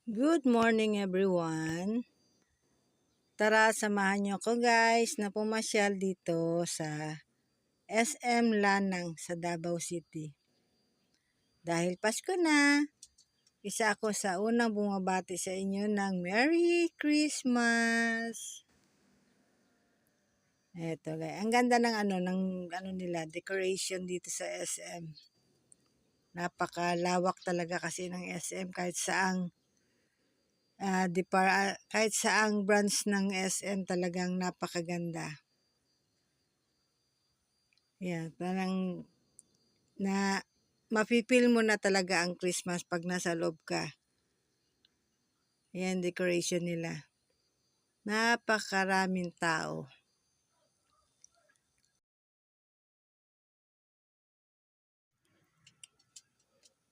Good morning everyone. Tara, samahan niyo ko guys na pumasyal dito sa SM Lanang sa Davao City. Dahil Pasko na, isa ako sa unang bumabati sa inyo ng Merry Christmas. Eto guys, ang ganda ng nila, decoration dito sa SM. Napakalawak talaga kasi ng SM kahit saang kahit saang branch ng SM talagang napakaganda. Yan, parang na mapipil mo na talaga ang Christmas pag nasa loob ka. Yan, decoration nila. Napakaraming tao.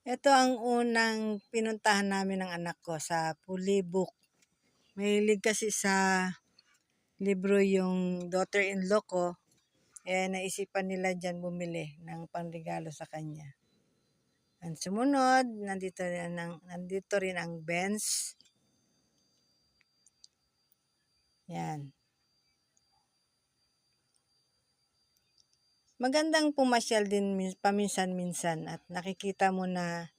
Ito ang unang pinuntahan namin ng anak ko sa Fully Book. Mahilig kasi sa libro yung daughter-in-law ko. Naisipan nila dyan bumili ng panregalo sa kanya. Ang sumunod, nandito rin ang Benz. Yan. Magandang pumasyal din paminsan-minsan at nakikita mo na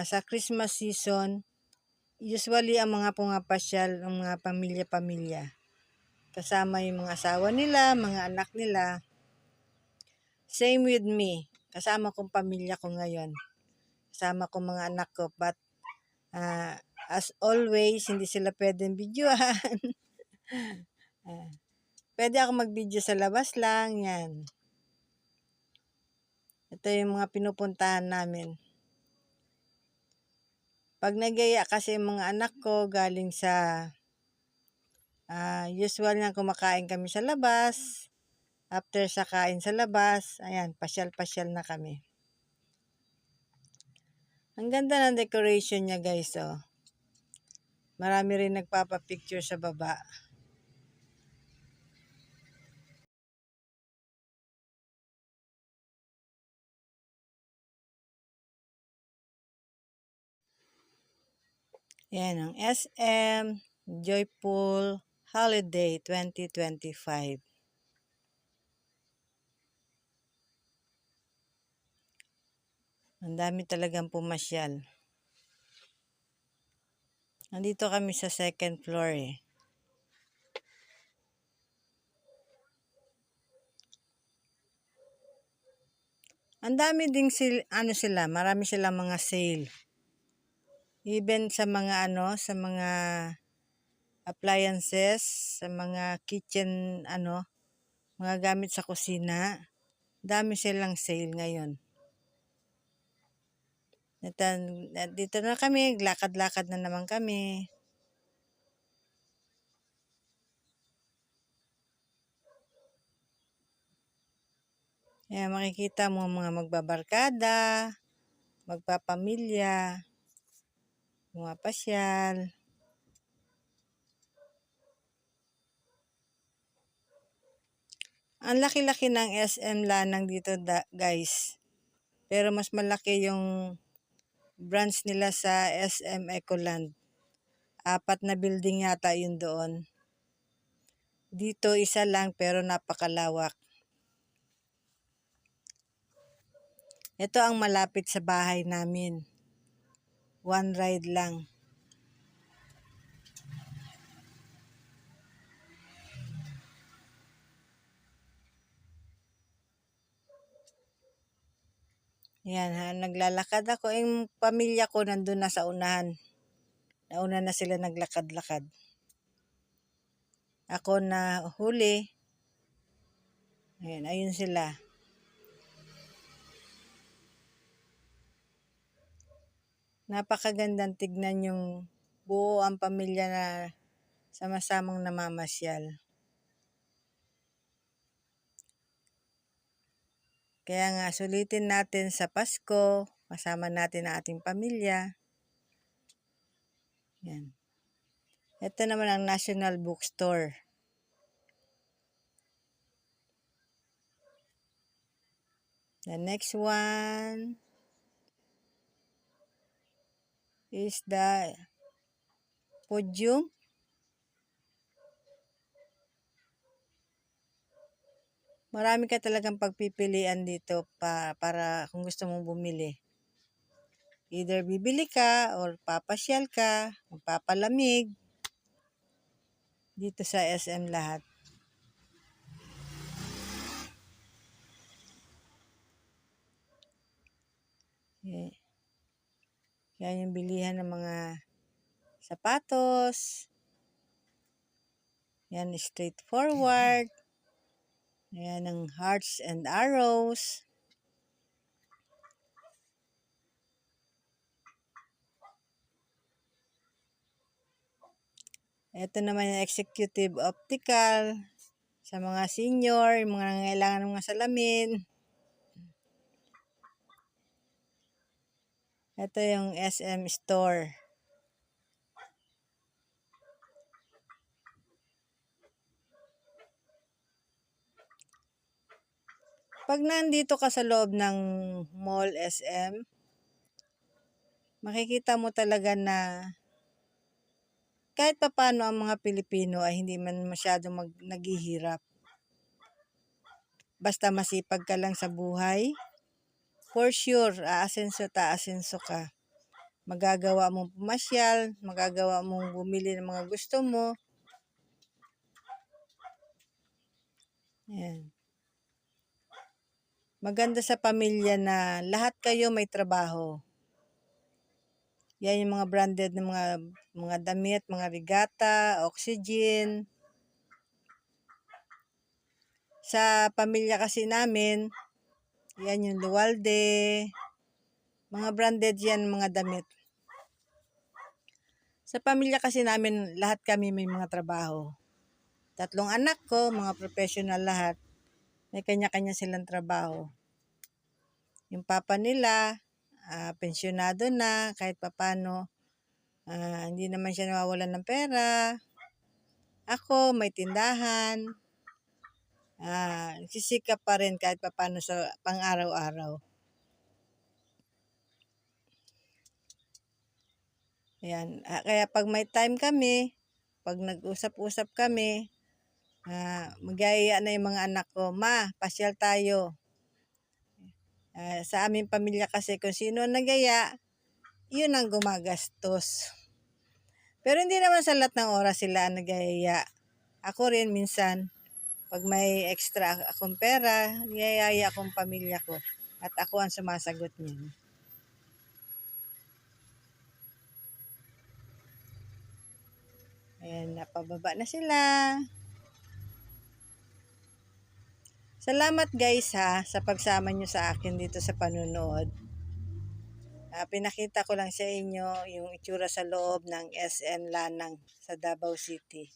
sa Christmas season, usually ang mga pumapasyal, ang mga pamilya-pamilya. Kasama yung mga asawa nila, mga anak nila. Same with me. Kasama kong pamilya ko ngayon. Kasama kong mga anak ko. But as always, hindi sila pwedeng videohan. Pwede ako mag-video sa labas lang. Yan. Ito yung mga pinupuntahan namin. Pag nagaya kasi mga anak ko galing sa usual na kumakain kami sa labas. After sa kain sa labas, ayan, pasyal-pasyal na kami. Ang ganda ng decoration niya guys, oh. Marami rin nagpapapicture sa baba. Yan ang SM Joyful Holiday 2025. Ang dami talagang pumasyal. Nandito kami sa second floor eh. Ang dami ding marami silang mga sale. Even sa mga sa mga appliances, sa mga kitchen mga gamit sa kusina. Dami silang sale ngayon. Dito na kami, lakad-lakad na naman kami. Ayan, makikita mo mga magbabarkada, magpapamilya, mga pasyal. Ang laki-laki ng SM Lanang dito guys. Pero mas malaki yung branch nila sa SM Ecoland. 4 na building yata yun doon. Dito isa lang pero napakalawak. Ito ang malapit sa bahay namin. One ride lang. Yan ha, naglalakad ako. Yung pamilya ko nandun na sa unahan. Nauna na sila naglakad-lakad. Ako na huli. Ayan, ayun sila. Napakagandang tignan yung buo ang pamilya na sama-samang namamasyal. Kaya nga, sulitin natin sa Pasko, kasama natin ang ating pamilya. Yan. Ito naman ang National Bookstore. The next one is the Podium. Marami ka talagang pagpipilian dito para kung gusto mong bumili. Either bibili ka or papasyal ka, magpapalamig. Dito sa SM lahat. Yan yung bilihan ng mga sapatos. Yan, straightforward. Yan ang hearts and arrows. Ito naman yung executive optical. Sa mga senior, yung mga nangailangan ng mga salamin. Ito yung SM store. Pag nandito ka sa loob ng mall SM, makikita mo talaga na kahit papano ang mga Pilipino ay hindi man masyadong naghihirap. Basta masipag ka lang sa buhay, for sure, aasenso ka. Magagawa mong pumasyal, magagawa mong bumili ng mga gusto mo. Yan. Maganda sa pamilya na lahat kayo may trabaho. Yan yung mga branded na mga damit, mga Regata, Oxygen. Sa pamilya kasi namin, yan yung Luwalde. Mga branded yan, mga damit. Sa pamilya kasi namin, lahat kami may mga trabaho. 3 anak ko, mga professional lahat. May kanya-kanya silang trabaho. Yung papa nila, pensyonado na, kahit papano. Hindi naman siya nawawalan ng pera. Ako, may tindahan. Sisikap pa rin kahit papano sa pang-araw-araw. Ayan. Kaya pag may time kami, pag nag-usap-usap kami, mag-iaya na yung mga anak ko, Ma, pasyal tayo. Sa aming pamilya kasi kung sino ang nagaya, yun ang gumagastos. Pero hindi naman sa lahat ng oras sila ang nagaya. Ako rin minsan, pag may extra akong pera, niyayaya akong pamilya ko. At ako ang sumasagot niyan. Ayan, napababa na sila. Salamat guys sa pagsama nyo sa akin dito sa panunood. Pinakita ko lang sa inyo yung itsura sa loob ng SM Lanang sa Davao City.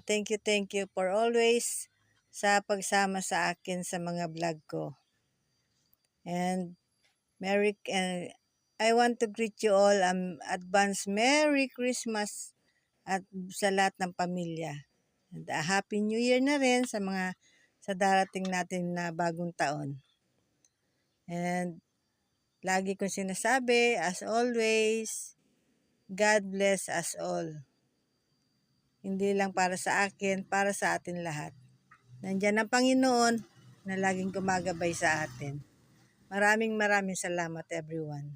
Thank you for always sa pagsama sa akin sa mga vlog ko. And I want to greet you all advance Merry Christmas at sa lahat ng pamilya. And Happy New Year na rin sa darating natin na bagong taon. And lagi kong sinasabi, as always, God bless us all. Hindi lang para sa akin, para sa atin lahat. Nandiyan ang Panginoon na laging gumagabay sa atin. Maraming salamat everyone.